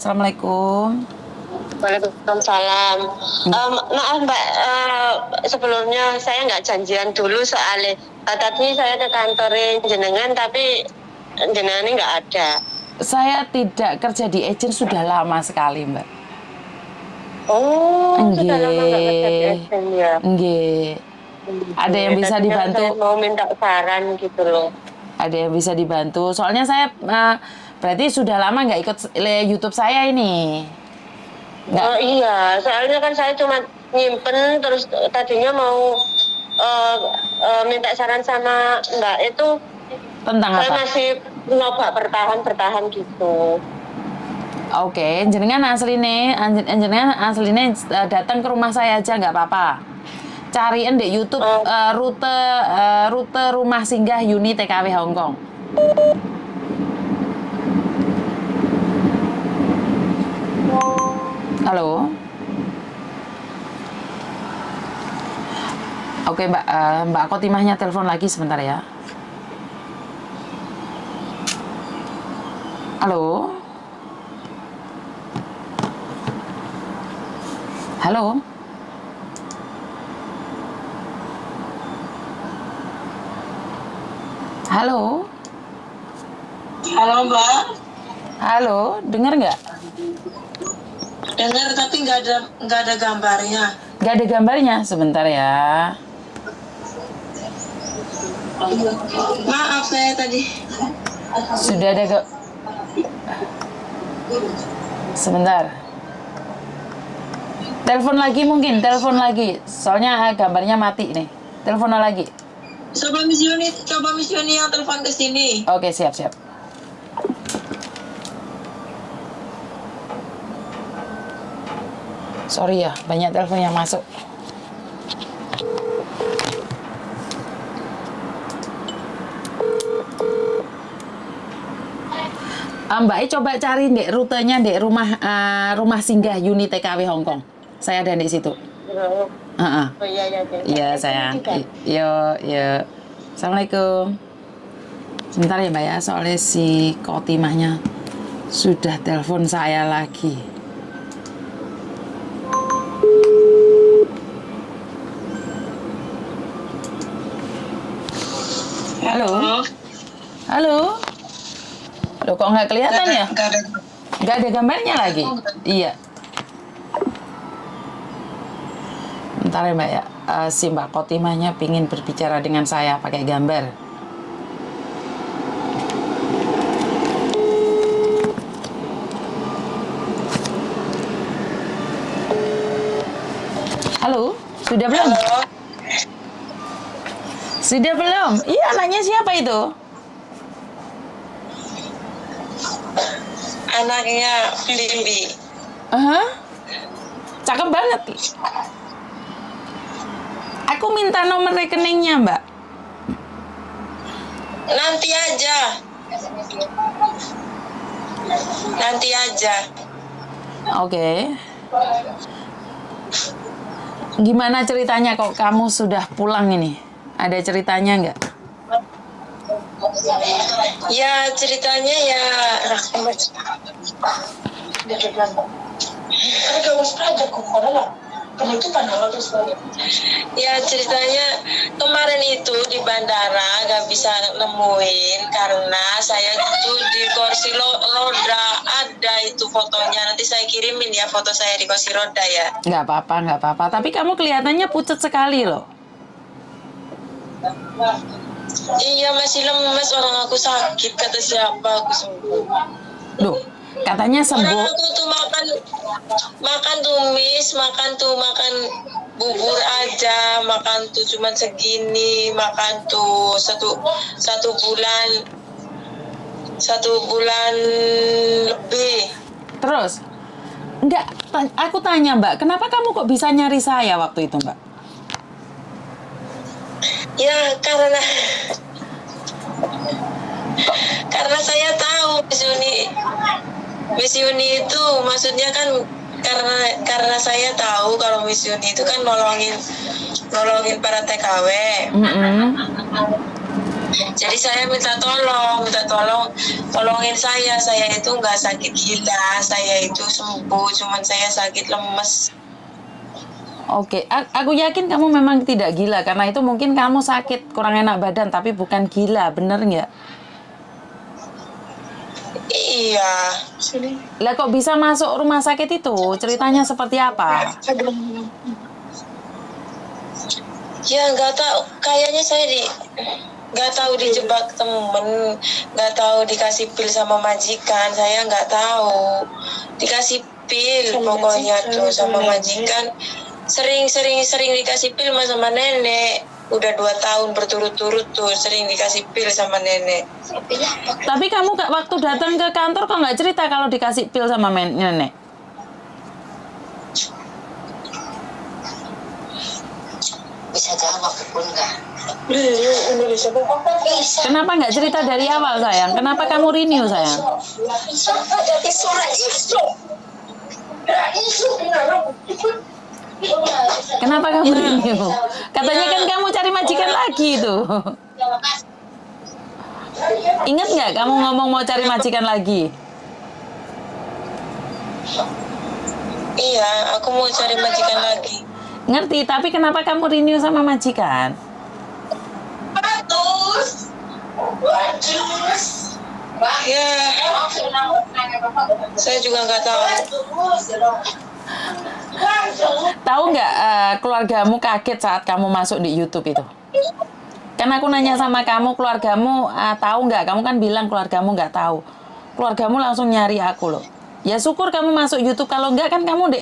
Assalamualaikum. Waalaikumsalam. Maaf Mbak, sebelumnya saya nggak janjian dulu soalnya tadi saya ke kantor jenengan tapi jenengan ini nggak ada. Saya tidak kerja di agent sudah lama sekali, Mbak. Oh, sudah lama nggak kerja di Nggih. agent ya. Nggih. Ada yang bisa Tadinya dibantu? saya mau minta saran gitu loh. Ada yang bisa dibantu? Soalnya saya berarti sudah lama nggak ikut YouTube saya ini. Nggak. Oh iya, soalnya kan saya cuma nyimpen terus tadinya mau minta saran sama Mbak itu. Tentang Saya apa? masih nyoba bertahan gitu. Oke, jenengan asline datang ke rumah saya aja nggak apa-apa. Cariin di YouTube rute rumah singgah Uni TKW Hongkong. Halo. Oke, Mbak Kotimahnya telepon lagi sebentar ya. Halo. Halo. Halo. Halo Mbak. Halo, dengar nggak? Dengar tapi nggak ada gambarnya. Nggak ada gambarnya, sebentar ya. Maaf saya tadi. Sudah ada sebentar. Telepon lagi mungkin, telepon lagi. Soalnya gambarnya mati nih. Telepon lagi. Coba Miss Yuni yang telepon ke sini. Oke, siap. Sorry ya, banyak telepon yang masuk. Mbak coba cari dek rutenya dek rumah singgah Uni TKW Hongkong. Saya ada di situ. Oh iya. Iya sayang. Yo. Assalamualaikum. Sebentar ya Mbak ya, soalnya si Kotimahnya sudah telepon saya lagi. Halo. Loh kok nggak kelihatan ya? Nggak ada gambarnya lagi. Iya. Bentar ya Mbak ya. Si Mbak Kotimahnya pingin berbicara dengan saya pakai gambar. Halo, sudah belum? Halo. Sudah belum? Iya, anaknya siapa itu? Anaknya Bibi. Cakep banget. Aku minta nomor rekeningnya, Mbak. Nanti aja. Oke. Gimana ceritanya kok kamu sudah pulang ini? Ada ceritanya nggak? Ya ceritanya ya. Ya ceritanya kemarin itu di bandara gak bisa nemuin karena saya itu di kursi roda, ada itu fotonya, nanti saya kirimin ya foto saya di kursi roda ya. Nggak apa-apa. Tapi kamu kelihatannya pucat sekali loh. Iya masih lemes, orang aku sakit, kata siapa aku sembuh. Duh, katanya Orang sembuh. aku tuh makan tumis, makan bubur aja, makan tuh cuman segini, makan tuh satu bulan lebih. Terus, enggak, aku tanya Mbak, kenapa kamu kok bisa nyari saya waktu itu Mbak? Ya karena saya tahu Miss Yuni itu maksudnya kan karena saya tahu kalau Miss Yuni itu kan nolongin para TKW. Jadi saya minta tolongin saya itu nggak sakit gila, saya itu sembuh, cuman saya sakit lemes. Oke, aku yakin kamu memang tidak gila karena itu mungkin kamu sakit kurang enak badan tapi bukan gila, bener nggak? Iya. Lah kok bisa masuk rumah sakit itu? Ceritanya seperti apa? Ya nggak tahu, kayaknya saya nggak tahu dijebak temen, nggak tahu dikasih pil sama majikan, saya nggak tahu dikasih pil pokoknya tuh sama majikan, sering dikasih pil sama nenek, udah 2 tahun berturut-turut tuh sering dikasih pil sama nenek. Tapi kamu waktu datang ke kantor kok nggak cerita kalau dikasih pil sama nenek? Bisa jawab pun nggak? Kenapa nggak cerita dari awal sayang? Kenapa kamu renew sayang? Kenapa kamu renew? Katanya kan kamu cari majikan lagi tuh. Ingat nggak kamu ngomong mau cari majikan lagi? Iya, aku mau cari majikan lagi. Ngerti, tapi kenapa kamu renew sama majikan? Ya, saya juga nggak tahu. Tahu nggak keluargamu kaget saat kamu masuk di YouTube itu? Kan aku nanya sama kamu, keluargamu tahu nggak? Kamu kan bilang keluargamu nggak tahu. Keluargamu langsung nyari aku loh. Ya syukur kamu masuk YouTube, kalau nggak kan kamu di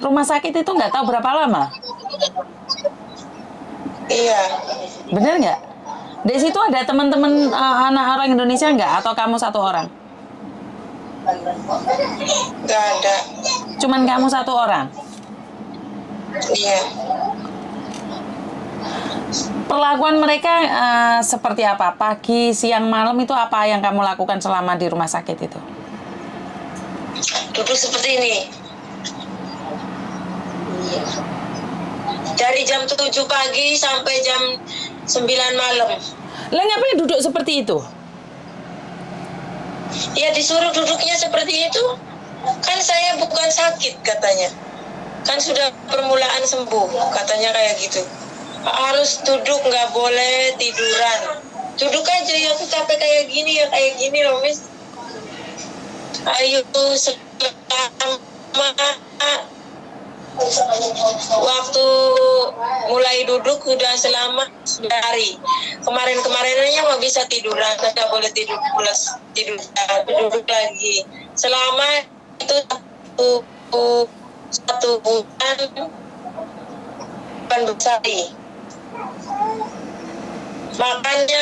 rumah sakit itu nggak tahu berapa lama. Iya. Bener nggak? Di situ ada teman-teman anak orang Indonesia nggak? Atau kamu satu orang? Nggak ada. Cuman kamu satu orang? Iya. Perlakuan mereka seperti apa? Pagi, siang, malam itu apa yang kamu lakukan selama di rumah sakit itu? Duduk seperti ini. Dari jam 7 pagi sampai jam 9 malam. Lah ngapain duduk seperti itu? Ya disuruh duduknya seperti itu. Kan saya bukan sakit katanya. Kan sudah permulaan sembuh katanya kayak gitu. Harus duduk, nggak boleh tiduran. Duduk aja ya, aku capek kayak gini loh Miss. Ayo selama waktu mulai duduk udah selama dari kemarin-kemarinnya mau bisa tiduran, nggak boleh tidur duduk lagi selama itu satu bulan besari. Makannya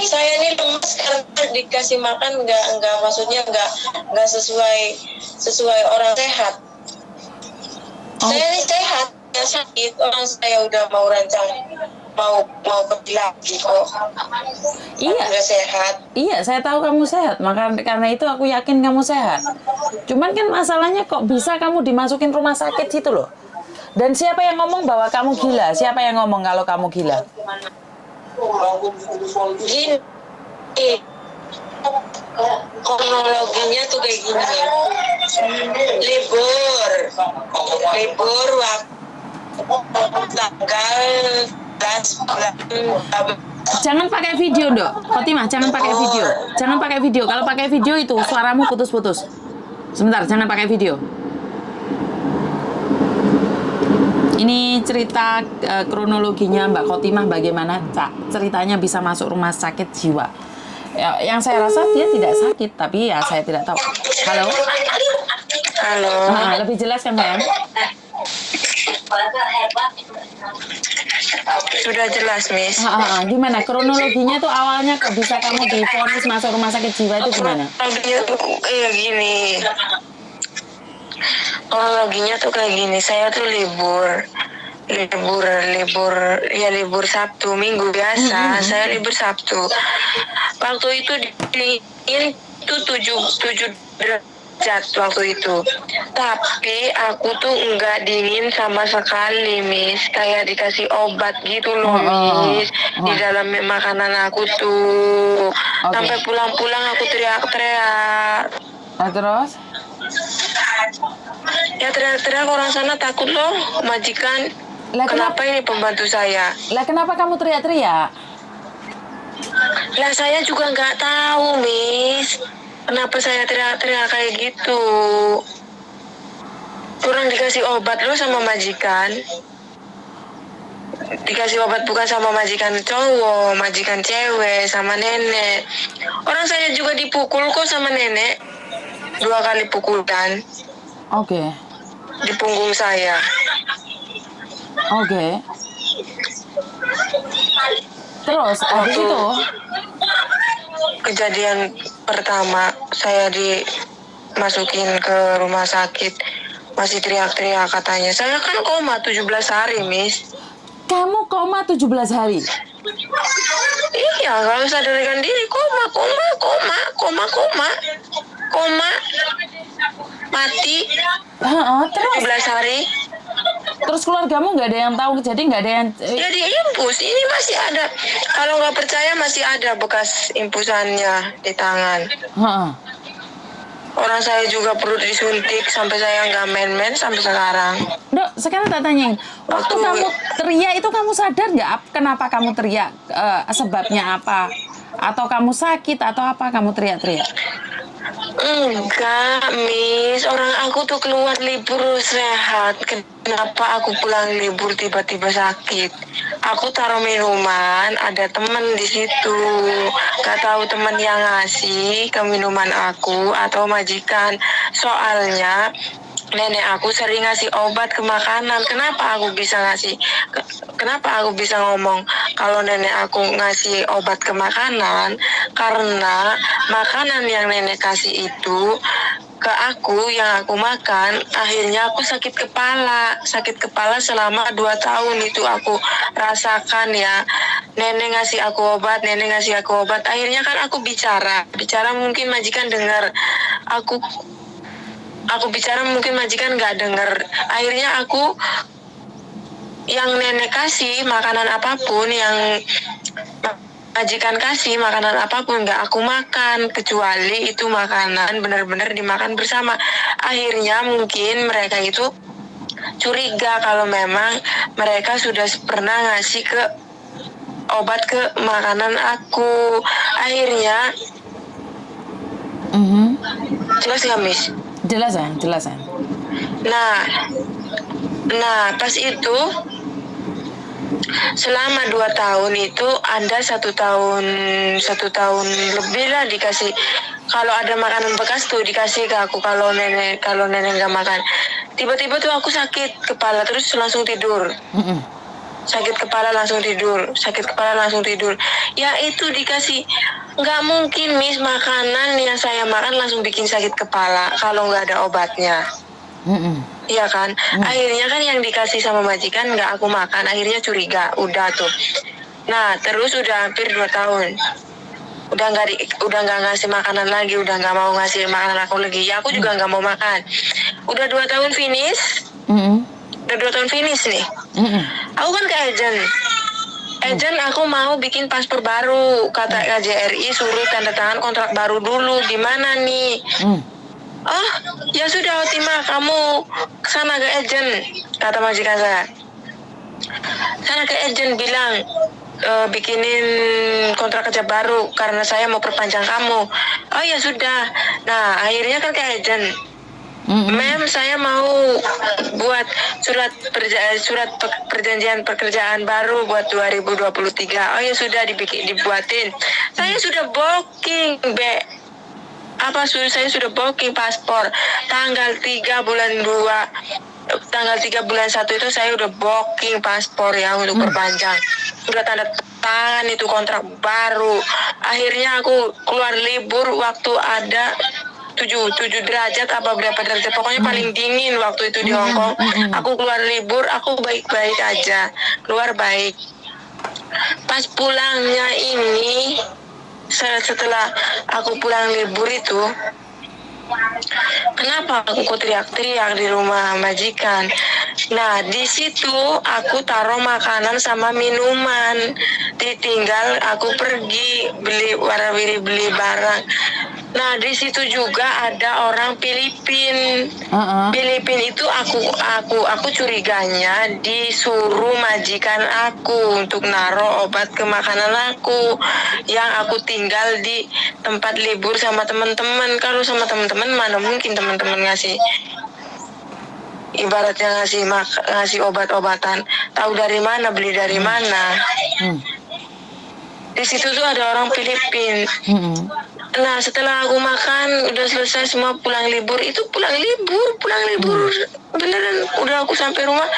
saya ini lemes karena dikasih makan nggak maksudnya nggak sesuai orang sehat. Saya ini sehat, nggak sakit. Orang saya udah mau rancang mau pergi lagi kok. Iya. Nggak sehat. Iya, saya tahu kamu sehat. Karena itu aku yakin kamu sehat. Cuman kan masalahnya kok bisa kamu dimasukin rumah sakit situ loh. Dan siapa yang ngomong bahwa kamu gila? Siapa yang ngomong kalau kamu gila? Gini, kronologinya tuh kayak gini. Libur waktu tanggal 11 bulan. Jangan pakai video, Dok. Khotimah, jangan pakai video. Jangan pakai video. Kalau pakai video itu suaramu putus-putus. Sebentar, jangan pakai video. Ini cerita kronologinya Mbak Khotimah bagaimana ceritanya bisa masuk rumah sakit jiwa. Ya, yang saya rasa dia tidak sakit, tapi ya saya tidak tahu. Halo? Halo. Lebih jelas kan, Mbak? Sudah jelas, Miss. Gimana kronologinya tuh awalnya kok bisa kamu divonis masuk rumah sakit jiwa itu gimana? Iya gini. Kronologinya tuh kayak gini. Saya tuh libur Sabtu Minggu biasa. Saya libur Sabtu. Waktu itu dingin tuh 7 derajat derajat waktu itu. Tapi aku tuh nggak dingin sama sekali, Miss. Kayak dikasih obat gitu loh, Miss. Di dalam makanan aku tuh. Oke. Sampai pulang-pulang aku teriak-teriak. Nah, terus? Ya teriak-teriak, orang sana takut loh, majikan. Lah, Kenapa ini pembantu saya? Lah, kenapa kamu teriak-teriak? Lah saya juga nggak tahu, Miss. Kenapa saya teriak-teriak kayak gitu? Kurang dikasih obat loh sama majikan. Dikasih obat bukan sama majikan cowok, majikan cewek, sama nenek. Orang saya juga dipukul kok sama nenek. 2 kali pukulan Oke. di punggung saya. Oke. Terus habis Waktu itu? kejadian pertama saya dimasukin ke rumah sakit, masih teriak-teriak katanya. Saya kan koma 17 hari, Miss. Kamu koma 17 hari? Iya, kalau sadarkan diri koma. Mati Terus? 17 hari. Terus keluargamu nggak ada yang tahu, jadi nggak ada yang... Jadi impus, ini masih ada. Kalau nggak percaya masih ada bekas impusannya di tangan. Heeh. Orang saya juga perlu disuntik sampai saya nggak main-main sampai sekarang. Dok, sekarang tak tanyain. Waktu kamu teriak itu kamu sadar nggak kenapa kamu teriak? Sebabnya apa? Atau kamu sakit atau apa kamu teriak-teriak? Enggak, Miss. Orang aku tuh keluar libur sehat. Kenapa aku pulang libur tiba-tiba sakit? Aku taruh minuman, ada temen di situ. Gak tahu temen yang ngasih ke minuman aku atau majikan. Soalnya nenek aku sering ngasih obat ke makanan. Kenapa aku bisa ngasih? Kenapa aku bisa ngomong kalau nenek aku ngasih obat ke makanan? Karena makanan yang nenek kasih itu ke aku, yang aku makan, akhirnya aku sakit kepala selama 2 tahun itu aku rasakan ya. Nenek ngasih aku obat, akhirnya kan aku bicara mungkin majikan dengar, aku bicara mungkin majikan nggak dengar. Akhirnya aku yang nenek kasih makanan apapun, yang majikan kasih makanan apapun nggak aku makan, kecuali itu makanan benar-benar dimakan bersama. Akhirnya mungkin mereka itu curiga kalau memang mereka sudah pernah ngasih ke obat ke makanan aku. Akhirnya jelas nggak, Miss? Jelas ya. Nah pas itu selama 2 tahun itu ada 1 tahun lebih lah dikasih. Kalau ada makanan bekas tuh dikasih ke aku. Kalau nenek nggak makan, tiba-tiba tuh aku sakit kepala terus langsung tidur. Sakit kepala langsung tidur. Ya itu dikasih. Nggak mungkin, Miss, makanan yang saya makan langsung bikin sakit kepala kalau nggak ada obatnya. Iya kan? Akhirnya kan yang dikasih sama majikan nggak aku makan, akhirnya curiga, udah tuh. Nah terus udah hampir 2 tahun, udah nggak ngasih makanan lagi, udah nggak mau ngasih makanan aku lagi. Ya aku juga nggak mau makan. Udah 2 tahun finish, nih. Aku kan ke agent aku mau bikin paspor baru, kata KJRI suruh tanda tangan kontrak baru dulu. Gimana nih? Oh, ya sudah Otima, kamu kesana ke agent, kata majikan saya. Sana ke agent bilang bikinin kontrak kerja baru karena saya mau perpanjang kamu. Oh ya sudah. Nah akhirnya kan ke agent. Mem, saya mau buat surat perjanjian pekerjaan baru buat 2023. Oh ya sudah, dibuatin. Saya sudah booking, saya sudah booking paspor tanggal 3 bulan 1 itu saya udah booking paspor ya untuk perpanjang. Sudah tanda tangan itu kontrak baru. Akhirnya aku keluar libur waktu ada 7 derajat apa berapa derajat, pokoknya paling dingin waktu itu di Hong Kong. Aku keluar libur, aku baik-baik aja, keluar baik. Pas pulangnya ini, setelah aku pulang libur itu, kenapa aku kok teriak-teriak di rumah majikan. Nah, di situ aku taruh makanan sama minuman. Ditinggal aku pergi beli warawiri beli barang. Nah, di situ juga ada orang Filipin. Filipin itu aku curiganya disuruh majikan aku untuk naruh obat ke makanan aku yang aku tinggal di tempat libur sama teman-teman. Kalau sama teman-teman mana mungkin teman-teman ngasih ibaratnya ngasih obat-obatan, tahu dari mana, beli dari mana. Di situ tuh ada orang Filipin. Nah, setelah aku makan udah selesai semua pulang libur beneran. Udah aku sampai rumah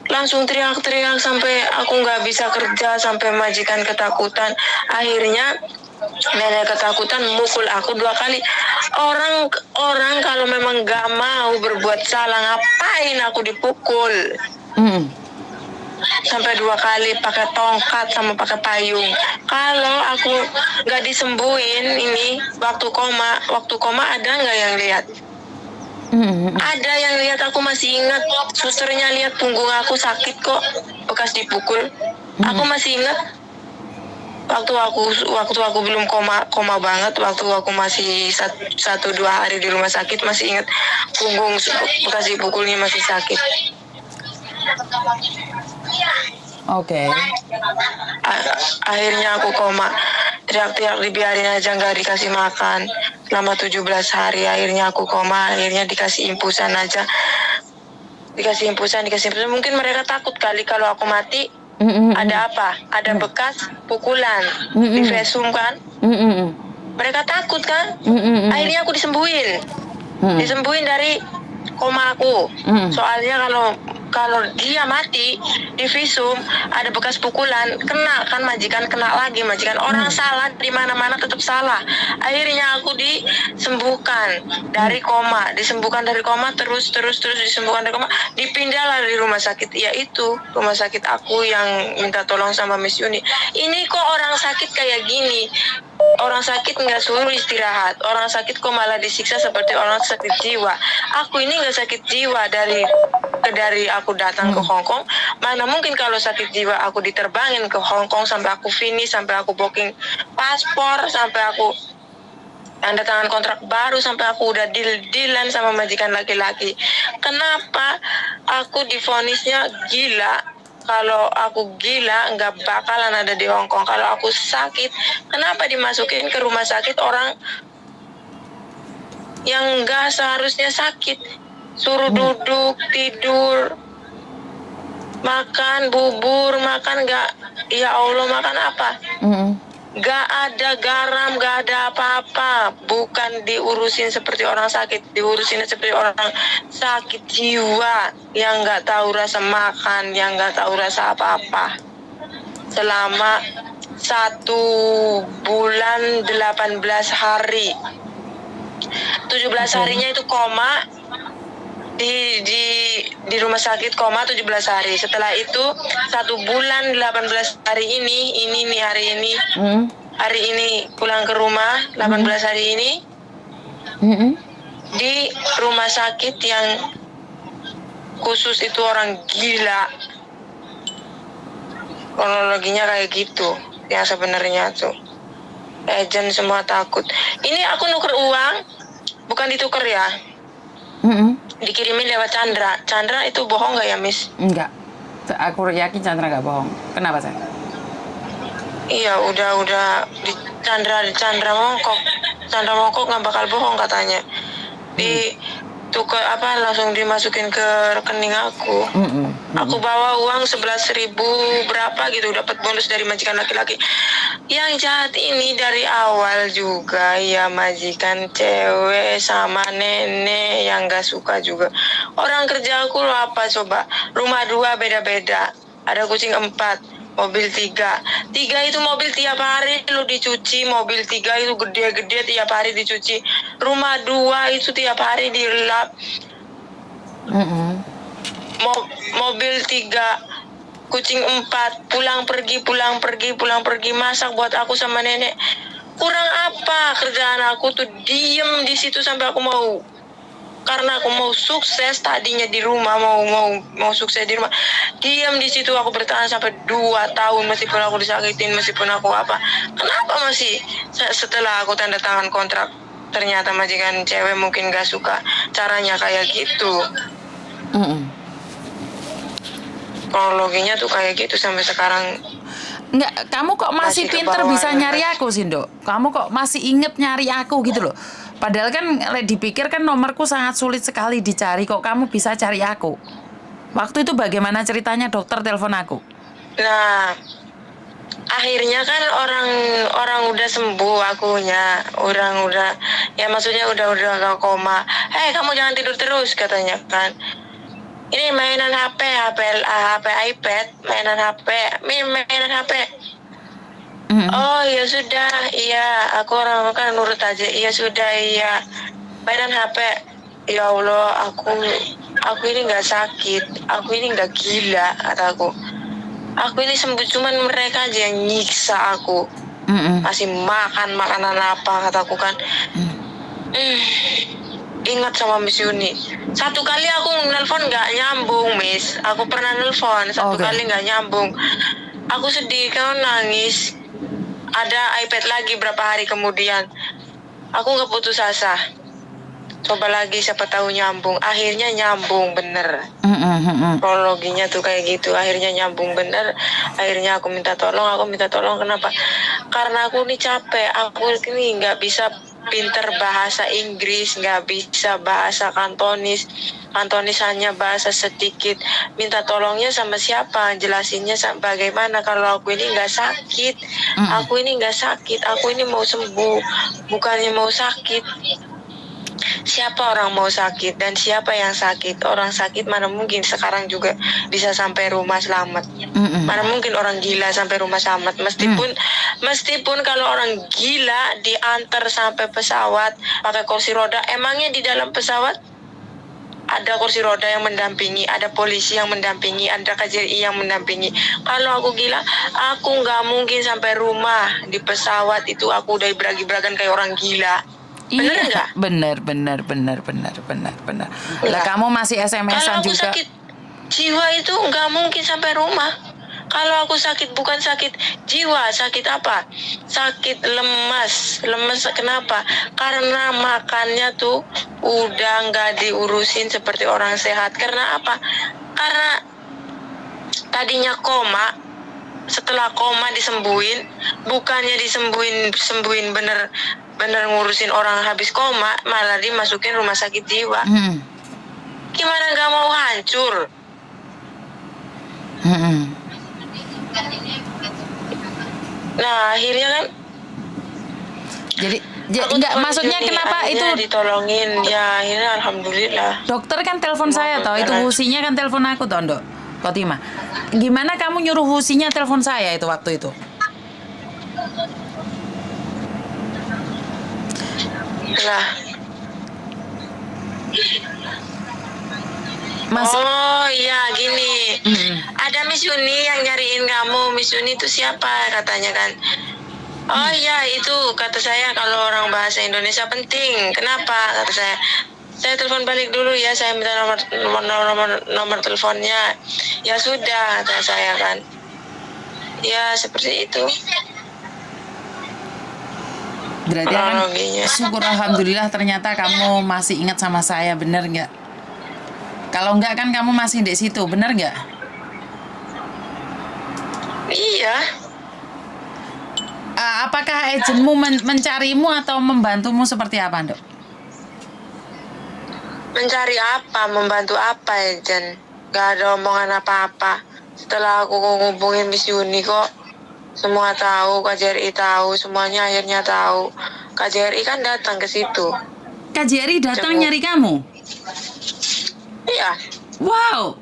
langsung teriak-teriak sampai aku nggak bisa kerja, sampai majikan ketakutan. Akhirnya nenek ketakutan mukul aku 2 kali. Orang kalau memang nggak mau berbuat salah, ngapain aku dipukul? Sampai 2 kali pakai tongkat sama pakai payung. Kalau aku nggak disembuhin ini waktu koma ada nggak yang lihat? Ada yang lihat, aku masih ingat. Susternya lihat punggung aku sakit kok, bekas dipukul. Aku masih ingat. Waktu aku belum koma banget, waktu aku masih 1-2 hari di rumah sakit, masih ingat punggung bekas dipukulnya masih sakit. Oke. Akhirnya aku koma, teriak-teriak dibiarin aja, nggak dikasih makan selama 17 hari. Akhirnya aku koma, akhirnya dikasih infusan aja, dikasih infusan. Mungkin mereka takut kali kalau aku mati. Ada apa? Ada bekas pukulan di vesum kan? Mereka takut kan? Akhirnya aku disembuhin dari koma aku. Soalnya kalau dia mati di visum ada bekas pukulan, kena kan majikan, kena lagi majikan. Orang salah di mana-mana tetap salah. Akhirnya aku disembuhkan dari koma, terus disembuhkan dari koma, dipindahlah dari rumah sakit, yaitu rumah sakit aku yang minta tolong sama Miss Yuni. Ini kok orang sakit kayak gini? Orang sakit nggak suruh istirahat, orang sakit kok malah disiksa seperti orang sakit jiwa. Aku ini nggak sakit jiwa dari aku datang ke Hong Kong. Mana mungkin kalau sakit jiwa aku diterbangin ke Hong Kong sampai aku finish, sampai aku booking paspor, sampai aku tanda tangan kontrak baru, sampai aku udah deal-dealan sama majikan laki-laki. Kenapa aku divonisnya gila? Kalau aku gila nggak bakalan ada di Hong Kong. Kalau aku sakit, kenapa dimasukin ke rumah sakit orang yang nggak seharusnya sakit? Suruh duduk, tidur, makan bubur, makan nggak? Ya Allah, makan apa? Gak ada garam, gak ada apa-apa. Bukan diurusin seperti orang sakit, diurusin seperti orang sakit jiwa yang gak tahu rasa makan, yang gak tahu rasa apa-apa. Selama 1 bulan 18 hari. 17 harinya itu koma. Di rumah sakit koma 17 hari. Setelah itu 1 bulan 18 hari ini nih hari ini. Hari ini pulang ke rumah 18 hari ini. Di rumah sakit yang khusus itu orang gila. Kronologinya kayak gitu. Yang sebenarnya tuh agent semua takut. Ini aku nuker uang, bukan dituker ya. Dikirimin lewat Chandra itu bohong nggak ya, Miss? Enggak. Aku yakin Chandra nggak bohong. Kenapa, saya? Iya, udah di Chandra Mongkok nggak bakal bohong katanya. Langsung dimasukin ke rekening aku. Aku bawa uang 11.000 berapa gitu, dapat bonus dari majikan laki-laki. Yang jahat ini dari awal juga ya majikan cewek sama nenek yang gak suka juga. Orang kerja aku lo apa coba? Rumah 2 beda-beda. Ada kucing 4, mobil 3 itu mobil tiap hari lu dicuci. Mobil 3 itu gede-gede tiap hari dicuci. Rumah 2 itu tiap hari dilap. Mobil 3, kucing 4, pulang pergi, masak buat aku sama nenek. Kurang apa kerjaan aku tuh, diem di situ sampai aku mau karena aku mau sukses tadinya di rumah, mau sukses di rumah, diam di situ aku bertahan sampai 2 tahun meskipun aku disakitin, meskipun aku apa. Kenapa masih setelah aku tanda tangan kontrak ternyata majikan cewek mungkin gak suka caranya kayak gitu. Kronologinya tuh kayak gitu sampai sekarang. Enggak, kamu kok masih Masih pinter kebawa bisa ya, nyari Mas. aku sih, Dok? Kamu kok masih inget nyari aku gitu loh. Padahal kan dipikir kan nomorku sangat sulit sekali dicari, kok kamu bisa cari aku. Waktu itu bagaimana ceritanya dokter telepon aku? Nah, akhirnya kan orang udah sembuh akunya, orang udah ya maksudnya udah gak koma. Kamu jangan tidur terus katanya kan. Ini mainan HP iPad, mainan HP. Oh ya sudah, iya aku orang kan nurut aja. Iya sudah, iya mainan HP. Ya Allah, aku ini nggak sakit, aku ini nggak gila kataku. Aku ini sembuh, cuman mereka aja yang nyiksa aku. Masih makan makanan apa kataku kan. Ingat sama Miss Yuni. Satu kali aku nelpon nggak nyambung, Miss. Aku pernah nelpon satu Oke. kali nggak nyambung. Aku sedih, kan nangis. Ada iPad lagi berapa hari kemudian. Aku nggak putus asa. Coba lagi siapa tahu nyambung. Akhirnya nyambung bener. Kronologinya tuh kayak gitu. Akhirnya nyambung bener. Akhirnya aku minta tolong. Kenapa? Karena aku nih capek. Aku ini nggak bisa pinter bahasa Inggris, nggak bisa bahasa Kantonis. Kantonis hanya bahasa sedikit. Minta tolongnya sama siapa? Jelasinnya bagaimana kalau aku ini nggak sakit. Aku ini nggak sakit. Aku ini mau sembuh. Bukannya mau sakit. Siapa orang mau sakit dan siapa yang sakit? Orang sakit mana mungkin sekarang juga bisa sampai rumah selamat. Mana mungkin orang gila sampai rumah selamat. Meskipun kalau orang gila diantar sampai pesawat pakai kursi roda, emangnya di dalam pesawat ada kursi roda yang mendampingi, ada polisi yang mendampingi, ada KJRI yang mendampingi. Kalau aku gila, aku nggak mungkin sampai rumah di pesawat itu aku udah beragi-beragan kayak orang gila. Bener Iya, nggak? bener. Lah kamu masih SMS-an Kalau aku juga. sakit jiwa itu nggak mungkin sampai rumah. Kalau aku sakit bukan sakit jiwa, sakit apa? Sakit lemas. Lemas kenapa? Karena makannya tuh udah nggak diurusin seperti orang sehat. Karena apa? Karena tadinya koma, setelah koma disembuhin, bukannya disembuhin bener ngurusin orang habis koma, malah dimasukin rumah sakit jiwa. Gimana nggak mau hancur? Nah akhirnya kan Jadi aku enggak, telepon maksudnya Juni, kenapa itu akhirnya ditolongin. Ya akhirnya alhamdulillah. dokter kan telepon saya toh, itu Husinya kan telepon aku toh, Dok. Kotima. Gimana kamu nyuruh Husinya telepon saya itu waktu itu? Lah. Mas, Oh iya gini. Ada Miss Yuni yang nyariin kamu. Miss Yuni itu siapa katanya kan? Oh iya itu kata saya kalau orang bahasa Indonesia penting. Kenapa? Kata saya telepon balik dulu ya, saya minta nomor teleponnya. Ya sudah kata saya kan. Ya seperti itu. berarti kan Kronologinya. syukur alhamdulillah ternyata kamu masih ingat sama saya, bener nggak? Kalau nggak kan kamu masih di situ, bener nggak? Iya. Apakah agenmu mencarimu atau membantumu seperti apa, Dok? Mencari apa? Membantu apa ya, Jen? Gak ada omongan apa-apa. Setelah aku ngubungin Miss Yuni kok semua tahu, KJRI tahu, semuanya akhirnya tahu. KJRI kan datang ke situ. KJRI datang Jenguk. nyari kamu? Iya, Wow.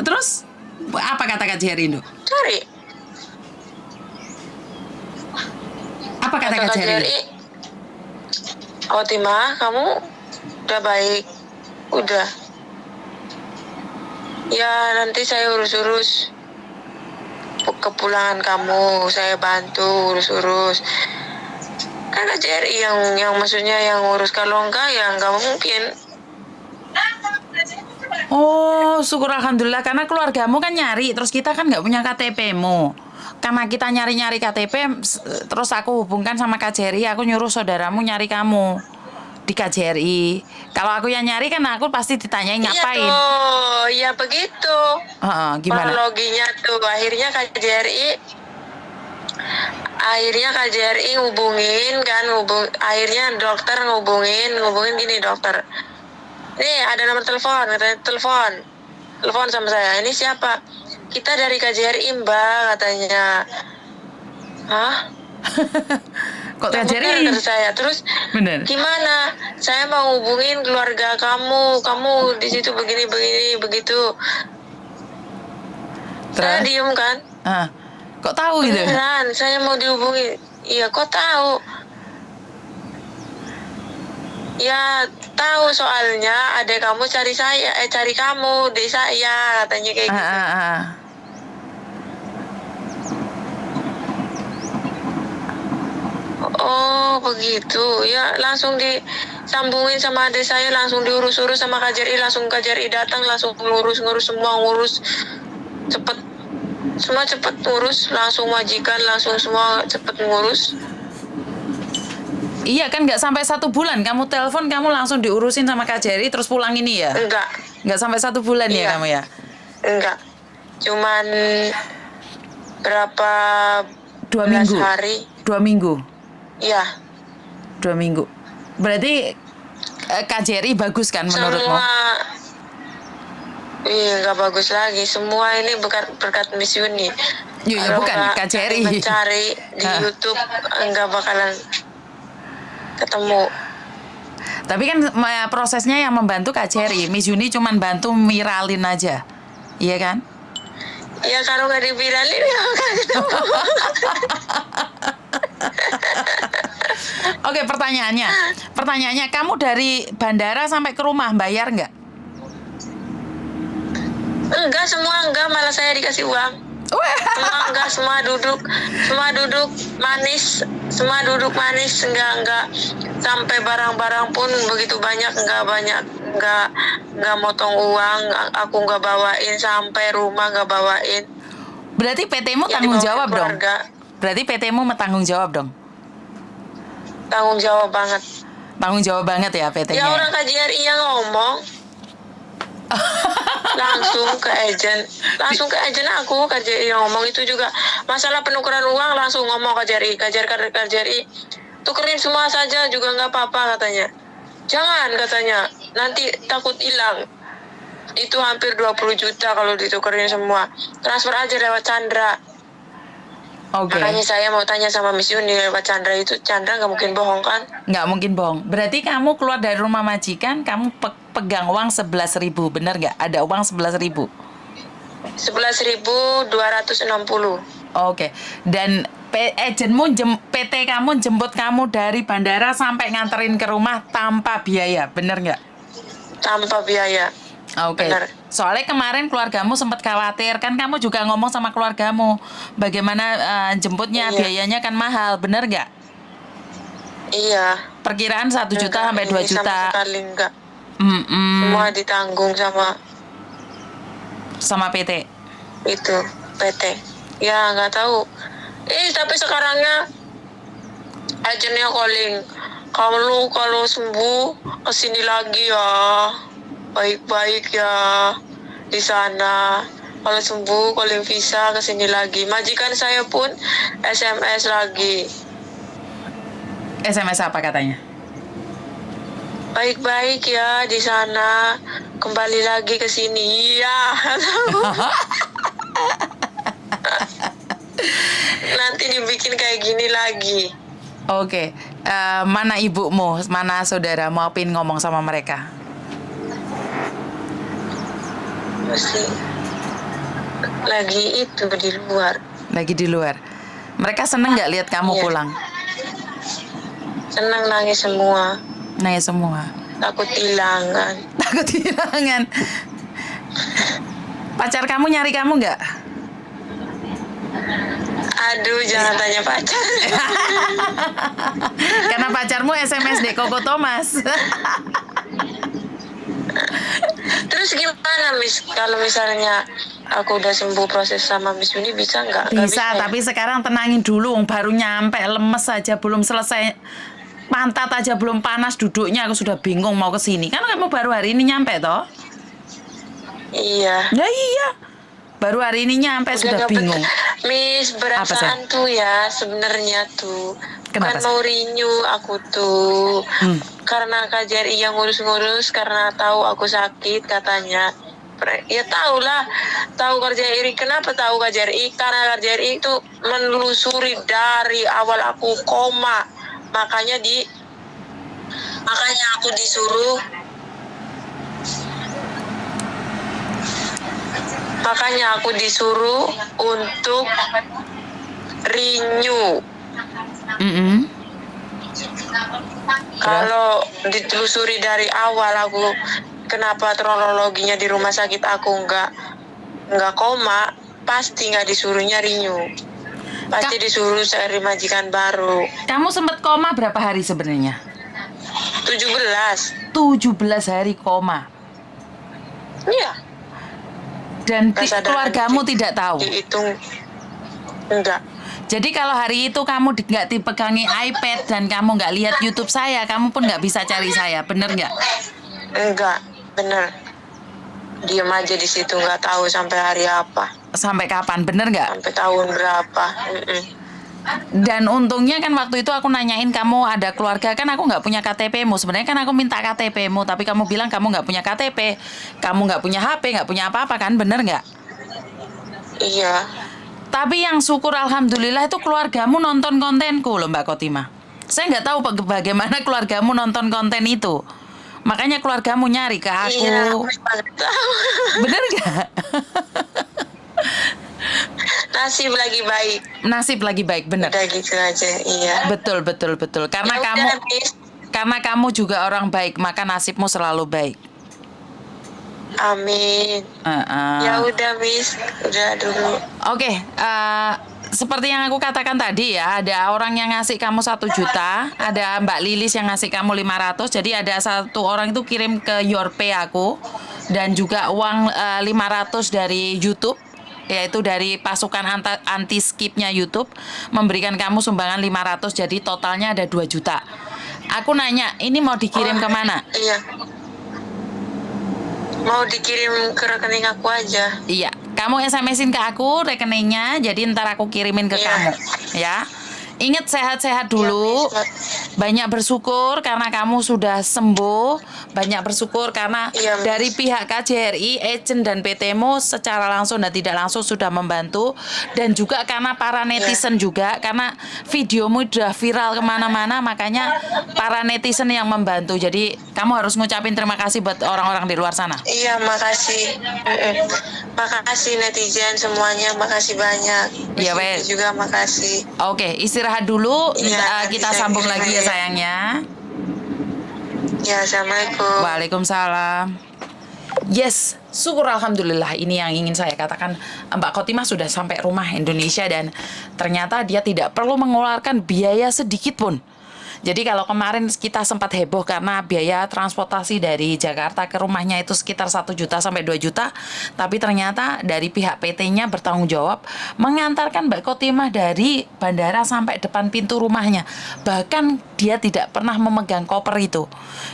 Terus apa kata KJRI, Dok? cari. Apa kata KJRI? Otima, kamu udah baik. Udah. Ya, nanti saya urus-urus kepulangan kamu, saya bantu urus-urus. Kan KJRI yang maksudnya yang urus, kalau enggak ya enggak mungkin. Oh, syukur alhamdulillah karena keluargamu kan nyari, terus kita kan nggak punya KTP-mu. Karena kita nyari-nyari KTP, terus aku hubungkan sama KJRI, aku nyuruh saudaramu nyari kamu di KJRI. Kalau aku yang nyari kan aku pasti ditanyain Iya ngapain. tuh, ya begitu. Heeh, gimana? Kronologinya tuh, akhirnya KJRI ngubungin kan, akhirnya dokter ngubungin gini dokter. Nih ada nomor telepon, katanya telepon sama saya. Ini siapa? Kita dari KJRI Mbak, katanya. Hah? Kok Ya, KJRI? bener, kata saya. Terus Bener. gimana? Saya mau hubungin keluarga kamu di situ begini begitu. Saya Terus? diem kan. Ah, kok tahu gitu? Beneran, saya mau dihubungi. Iya, kok tahu? Ya tahu soalnya adek kamu cari kamu di saya, katanya kayak Ah, gitu. ah, ah. Oh begitu, ya langsung disambungin sama adik saya, langsung diurus-urus sama KJRI, langsung KJRI datang, langsung ngurus cepet, semua cepet ngurus, langsung majikan, langsung semua cepet ngurus. Iya kan nggak sampai 1 bulan kamu telepon, kamu langsung diurusin sama KJRI terus pulang ini ya? Enggak, Nggak sampai 1 bulan ya Iya. kamu ya? enggak, cuman berapa 2 belas minggu. hari, 2 minggu. ya. 2 minggu. Berarti KJRI bagus kan menurutmu? Semua nggak bagus lagi. Semua ini berkat Miss Yuni. Ya Kalau bukan nggak KJRI. mencari di Hah. YouTube nggak bakalan ketemu. Tapi kan prosesnya yang membantu KJRI. Miss Yuni cuman bantu viralin aja. Iya kan? Ya kalau nggak diviralin ya nggak ketemu. Oke, pertanyaannya kamu dari bandara sampai ke rumah bayar nggak? Enggak, malah saya dikasih uang. Semua duduk manis, enggak sampai barang-barang pun begitu banyak, enggak motong uang, aku enggak bawain sampai rumah, enggak bawain. Berarti PT-mu Yang tanggung dibawain jawab dong. keluarga. Berarti PT-mu tanggung jawab dong. Tanggung jawab banget. Tanggung jawab banget ya PT-nya. Ya orang KJRI yang ngomong langsung ke agent aku KJRI yang ngomong itu juga masalah penukaran uang, langsung ngomong KJRI tukerin semua saja juga nggak apa-apa, katanya. Jangan, katanya, nanti takut hilang. Itu hampir 20 juta kalau ditukerin semua. Transfer aja lewat Chandra. Oke. Makanya saya mau tanya sama Miss Yuni, lewat Chandra itu, Chandra nggak mungkin bohong kan? Nggak mungkin bohong. Berarti kamu keluar dari rumah majikan, kamu pegang uang 11.000, bener nggak? Ada uang 11.000. 11.260. Oke. Dan PT kamu jemput kamu dari bandara sampai nganterin ke rumah tanpa biaya, bener nggak? Tanpa biaya. Oke. Benar. Soalnya kemarin keluargamu sempat khawatir, kan kamu juga ngomong sama keluargamu, bagaimana jemputnya, Iya. biayanya kan mahal, bener nggak? Iya. Perkiraan 1 juta sampai 2 Ini juta. Sama sekali enggak. Mm-mm. Semua ditanggung Sama PT. itu PT. Ya nggak tahu. Tapi sekarangnya agennya calling. Kalau sembuh kesini lagi ya. Baik-baik ya di sana. Kalau sembuh calling visa kesini lagi. Majikan saya pun SMS lagi. SMS apa katanya? Baik-baik ya di sana, kembali lagi ke sini. Iya. Nanti dibikin kayak gini lagi. Oke. Mana ibumu, mana saudara, mau pin ngomong sama mereka? Mesti lagi itu di luar. Lagi di luar. Mereka seneng nggak lihat kamu Iya. pulang? Senang, nangis semua. Nangis semua. Takut kehilangan. Takut kehilangan. Pacar kamu nyari kamu nggak? Aduh, jangan tanya pacar. Karena pacarmu SMS deh, Koko Thomas. Terus Terus gimana Miss kalau misalnya aku udah sembuh proses sama Miss Yuni bisa nggak? Nggak Bisa, ya? tapi sekarang tenangin dulu, baru nyampe lemes saja, belum selesai pantat aja belum panas duduknya, aku sudah bingung mau ke sini. Kan kamu baru hari ini nyampe toh? Iya. Ya iya, baru hari ini nyampe Udah sudah nggak bingung. Miss, Apa, perasaan tuh ya sebenarnya tuh Kenapa, bukan mau renew aku tuh karena KJRI yang ngurus-ngurus karena tahu aku sakit katanya. Ya tahu lah, tahu KJRI. Kenapa tahu KJRI? Karena KJRI itu menelusuri dari awal aku koma. Makanya aku disuruh untuk renew. Kalau ditelusuri dari awal aku kenapa kronologinya di rumah sakit aku nggak koma, pasti nggak disuruhnya renew. Pasti disuruh cari majikan baru. Kamu sempat koma berapa hari sebenarnya? 17. 17 hari koma. Iya. Dan Nggak sadar keluargamu nanti. tidak tahu? Dihitung. Enggak. Jadi kalau hari itu kamu nggak dipegangi iPad dan kamu nggak lihat YouTube saya, kamu pun nggak bisa cari saya, bener nggak? Enggak, bener. Diam aja di situ, nggak tahu sampai hari apa, Sampai kapan, bener nggak? sampai tahun berapa. Dan untungnya kan waktu itu aku nanyain kamu ada keluarga, kan aku nggak punya KTP-mu. Sebenarnya kan aku minta KTP-mu, tapi kamu bilang kamu nggak punya KTP, kamu nggak punya HP, nggak punya apa-apa kan, bener nggak? Iya. Tapi yang syukur alhamdulillah itu keluargamu nonton kontenku loh Mbak Kotima. Saya nggak tahu bagaimana keluargamu nonton konten itu. Makanya keluargamu nyari ke aku. Iya, aku nggak tahu. Bener nggak? Nasib lagi baik. Nasib lagi baik, bener. Udah gitu aja, iya. Betul. Karena Ya kamu udah, Miss. karena kamu juga orang baik, maka nasibmu selalu baik. Amin. Ya udah, Miss. Udah dulu. Oke, seperti yang aku katakan tadi ya, ada orang yang ngasih kamu 1 juta, ada Mbak Lilis yang ngasih kamu 500, jadi ada satu orang itu kirim ke YourPay aku, dan juga uang 500 dari YouTube, yaitu dari pasukan anti skipnya YouTube, memberikan kamu sumbangan 500, jadi totalnya ada 2 juta. Aku nanya, ini mau dikirim kemana? Iya. Mau dikirim ke rekening aku aja. Iya, kamu SMS-in ke aku rekeningnya, jadi ntar aku kirimin ke Iya. kamu, ya. Ingat sehat-sehat dulu, Iya, banyak bersyukur karena kamu sudah sembuh, banyak bersyukur karena Iya, Miss. dari pihak KJRI, agent dan PT-mu secara langsung dan tidak langsung sudah membantu, dan juga karena para netizen juga, karena videomu sudah viral kemana-mana, makanya para netizen yang membantu. Jadi kamu harus ngucapin terima kasih buat orang-orang di luar sana. Iya, makasih. Makasih netizen semuanya, makasih banyak. Iya, Miss wes. Yuni juga makasih. Oke, istirahat dulu. Iya, Kita nanti saya sambung kirim lagi ya aja. sayangnya. Ya, assalamualaikum. Waalaikumsalam. Yes, syukur alhamdulillah, ini yang ingin saya katakan. Mbak Kotimah sudah sampai rumah Indonesia dan ternyata dia tidak perlu mengeluarkan biaya sedikit pun. Jadi kalau kemarin kita sempat heboh karena biaya transportasi dari Jakarta ke rumahnya itu sekitar 1 juta sampai 2 juta, tapi ternyata dari pihak PT-nya bertanggung jawab mengantarkan Mbak Kotimah dari bandara sampai depan pintu rumahnya. Bahkan dia tidak pernah memegang koper itu.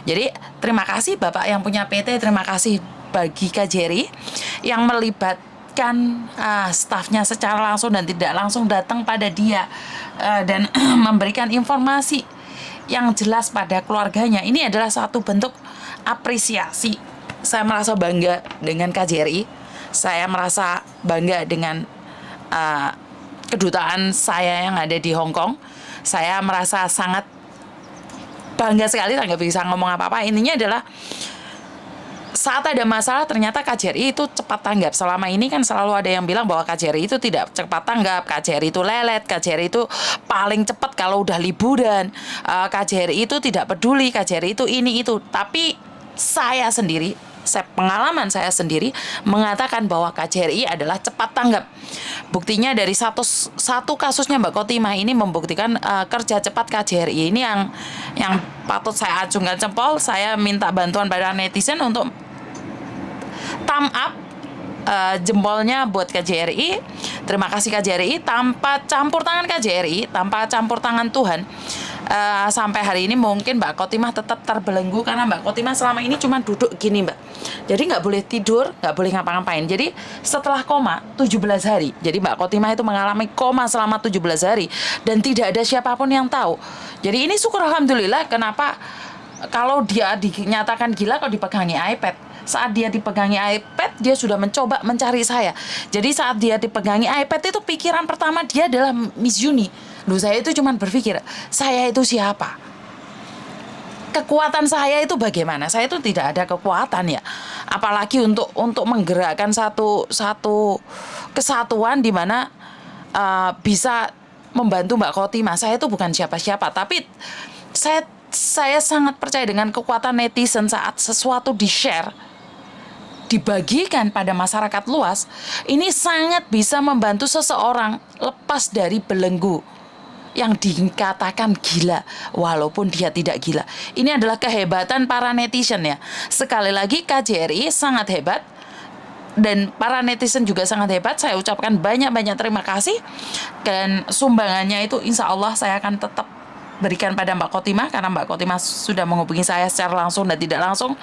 Jadi terima kasih Bapak yang punya PT, terima kasih bagi KJRI yang melibatkan stafnya secara langsung dan tidak langsung datang pada dia dan memberikan informasi yang jelas pada keluarganya. Ini adalah satu bentuk apresiasi. Saya merasa bangga dengan KJRI. Saya merasa bangga dengan kedutaan saya yang ada di Hong Kong. Saya merasa sangat bangga sekali, nggak bisa ngomong apa-apa. Intinya adalah saat ada masalah ternyata KJRI itu cepat tanggap. Selama ini kan selalu ada yang bilang bahwa KJRI itu tidak cepat tanggap, KJRI itu lelet, KJRI itu paling cepat kalau udah liburan, KJRI itu tidak peduli, KJRI itu ini itu. Tapi saya sendiri, pengalaman saya sendiri mengatakan bahwa KJRI adalah cepat tanggap. Buktinya dari satu kasusnya Mbak Kotimah ini membuktikan kerja cepat KJRI ini yang patut saya acungkan jempol. Saya minta bantuan pada netizen untuk thumb up, jempolnya buat KJRI. Terima kasih KJRI. Tanpa campur tangan KJRI, tanpa campur tangan Tuhan, sampai hari ini mungkin Mbak Khotimah tetap terbelenggu, karena Mbak Khotimah selama ini cuma duduk gini, Mbak. Jadi nggak boleh tidur, nggak boleh ngapa-ngapain. Jadi setelah koma 17 hari, jadi Mbak Khotimah itu mengalami koma selama 17 hari dan tidak ada siapapun yang tahu. Jadi ini syukur alhamdulillah. Kenapa? Kalau dia dinyatakan gila kalau dipegangi iPad. Saat dia dipegangi iPad, dia sudah mencoba mencari saya. Jadi saat dia dipegangi iPad itu pikiran pertama dia adalah Miss Yuni. Loh, saya itu cuma berpikir, saya itu siapa? Kekuatan saya itu bagaimana? Saya itu tidak ada kekuatan ya. Apalagi untuk menggerakkan satu kesatuan di mana bisa membantu Mbak Khotimah. Saya itu bukan siapa-siapa, tapi saya sangat percaya dengan kekuatan netizen saat sesuatu di-share, dibagikan pada masyarakat luas, ini sangat bisa membantu seseorang lepas dari belenggu yang dikatakan gila, walaupun dia tidak gila. Ini adalah kehebatan para netizen ya. Sekali lagi KJRI sangat hebat, dan para netizen juga sangat hebat. Saya ucapkan banyak-banyak terima kasih, dan sumbangannya itu insya Allah saya akan tetap berikan pada Mbak Khotimah, karena Mbak Khotimah sudah menghubungi saya secara langsung dan tidak langsung.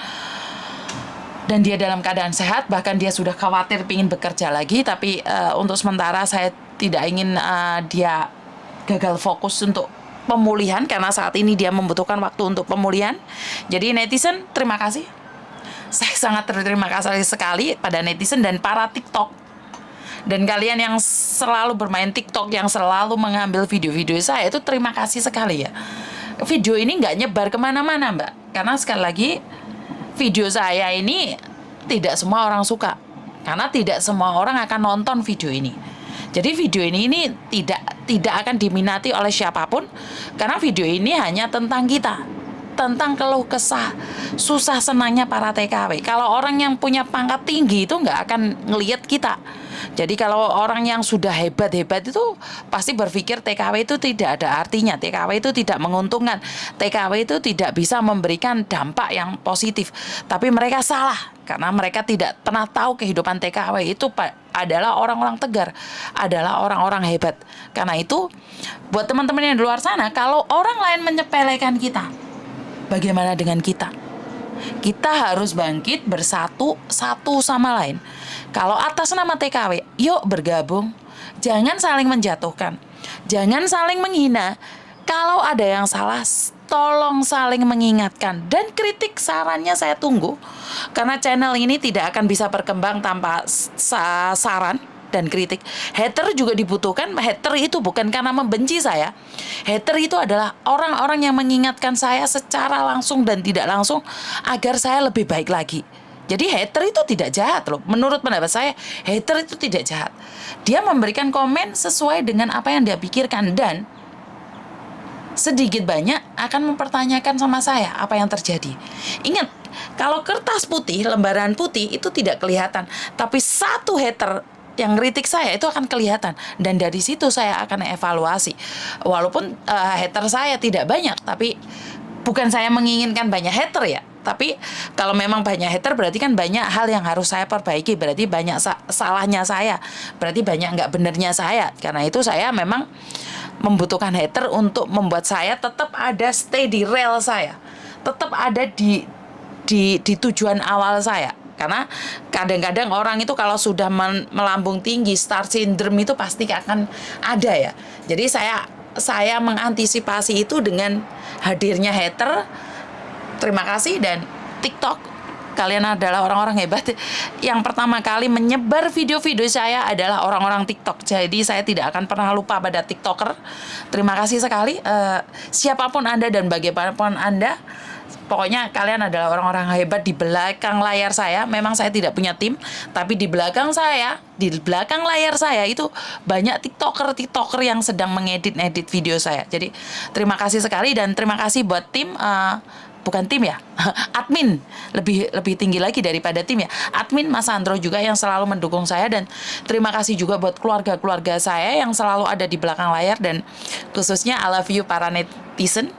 Dan dia dalam keadaan sehat, bahkan dia sudah khawatir ingin bekerja lagi, tapi untuk sementara saya tidak ingin dia gagal fokus untuk pemulihan, karena saat ini dia membutuhkan waktu untuk pemulihan. Jadi netizen, terima kasih. Saya sangat berterima kasih sekali pada netizen dan para TikTok. Dan kalian yang selalu bermain TikTok, yang selalu mengambil video-video saya, itu terima kasih sekali ya. Video ini nggak nyebar kemana-mana, Mbak, karena sekali lagi video saya ini tidak semua orang suka, karena tidak semua orang akan nonton video ini. Jadi video ini tidak akan diminati oleh siapapun, karena video ini hanya tentang kita, tentang keluh kesah, susah senangnya para TKW. Kalau orang yang punya pangkat tinggi itu nggak akan ngelihat kita. Jadi kalau orang yang sudah hebat-hebat itu pasti berpikir TKW itu tidak ada artinya, TKW itu tidak menguntungkan, TKW itu tidak bisa memberikan dampak yang positif. Tapi mereka salah, karena mereka tidak pernah tahu kehidupan TKW itu adalah orang-orang tegar, adalah orang-orang hebat. Karena itu buat teman-teman yang di luar sana, kalau orang lain menyepelekan kita, bagaimana dengan kita? Kita harus bangkit bersatu satu sama lain. Kalau atas nama TKW, yuk bergabung. Jangan saling menjatuhkan, jangan saling menghina. Kalau ada yang salah, tolong saling mengingatkan. Dan kritik sarannya saya tunggu, karena channel ini tidak akan bisa berkembang tanpa saran dan kritik. Hater juga dibutuhkan. Hater itu bukan karena membenci saya. Hater itu adalah orang-orang yang mengingatkan saya secara langsung dan tidak langsung agar saya lebih baik lagi. Jadi hater itu tidak jahat loh. Menurut pendapat saya, hater itu tidak jahat. Dia memberikan komen sesuai dengan apa yang dia pikirkan, dan sedikit banyak akan mempertanyakan sama saya apa yang terjadi. Ingat, kalau kertas putih, lembaran putih itu tidak kelihatan, tapi satu hater yang kritik saya itu akan kelihatan, dan dari situ saya akan evaluasi. Walaupun hater saya tidak banyak, tapi bukan saya menginginkan banyak hater ya, tapi kalau memang banyak hater berarti kan banyak hal yang harus saya perbaiki, berarti banyak salahnya saya, berarti banyak nggak benernya saya. Karena itu saya memang membutuhkan hater untuk membuat saya tetap ada stay di rel saya, tetap ada di tujuan awal saya. Karena kadang-kadang orang itu kalau sudah melambung tinggi, star syndrome itu pasti akan ada ya. Jadi saya mengantisipasi itu dengan hadirnya hater. Terima kasih. Dan TikTok, kalian adalah orang-orang hebat. Yang pertama kali menyebar video-video saya adalah orang-orang TikTok. Jadi saya tidak akan pernah lupa pada TikToker. Terima kasih sekali. Siapapun Anda dan bagaimanapun Anda, pokoknya kalian adalah orang-orang hebat di belakang layar saya. Memang saya tidak punya tim, tapi di belakang saya, di belakang layar saya itu banyak TikToker yang sedang mengedit video saya. Jadi terima kasih sekali, dan terima kasih buat tim, bukan tim ya, admin, lebih tinggi lagi daripada tim ya, admin Mas Sandro juga yang selalu mendukung saya. Dan terima kasih juga buat keluarga saya yang selalu ada di belakang layar, dan khususnya I love you para netizen,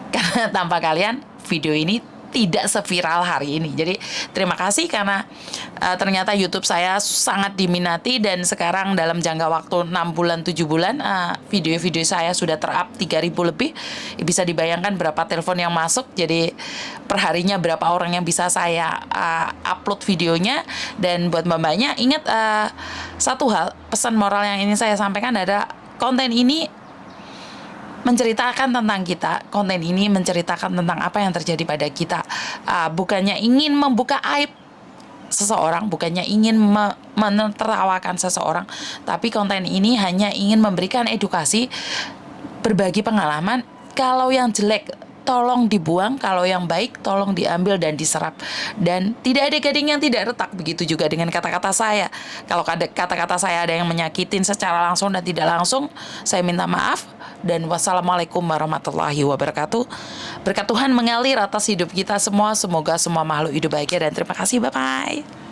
karena tanpa kalian video ini tidak seviral hari ini. Jadi terima kasih karena ternyata YouTube saya sangat diminati, dan sekarang dalam jangka waktu 6 bulan 7 bulan video-video saya sudah ter-up 3.000 lebih. Bisa dibayangkan berapa telepon yang masuk. Jadi perharinya berapa orang yang bisa saya upload videonya. Dan buat mbak-mbaknya ingat satu hal, pesan moral yang ingin saya sampaikan adalah konten ini menceritakan tentang kita. Konten ini menceritakan tentang apa yang terjadi pada kita. Bukannya ingin membuka aib seseorang, bukannya ingin menertawakan seseorang, tapi konten ini hanya ingin memberikan edukasi, berbagi pengalaman. Kalau yang jelek tolong dibuang, kalau yang baik tolong diambil dan diserap. Dan tidak ada gading yang tidak retak. Begitu juga dengan kata-kata saya. Kalau kata-kata saya ada yang menyakitin secara langsung dan tidak langsung, saya minta maaf. Dan wassalamualaikum warahmatullahi wabarakatuh. Berkat Tuhan mengalir atas hidup kita semua. Semoga semua makhluk hidup bahagia, dan terima kasih. Bye-bye.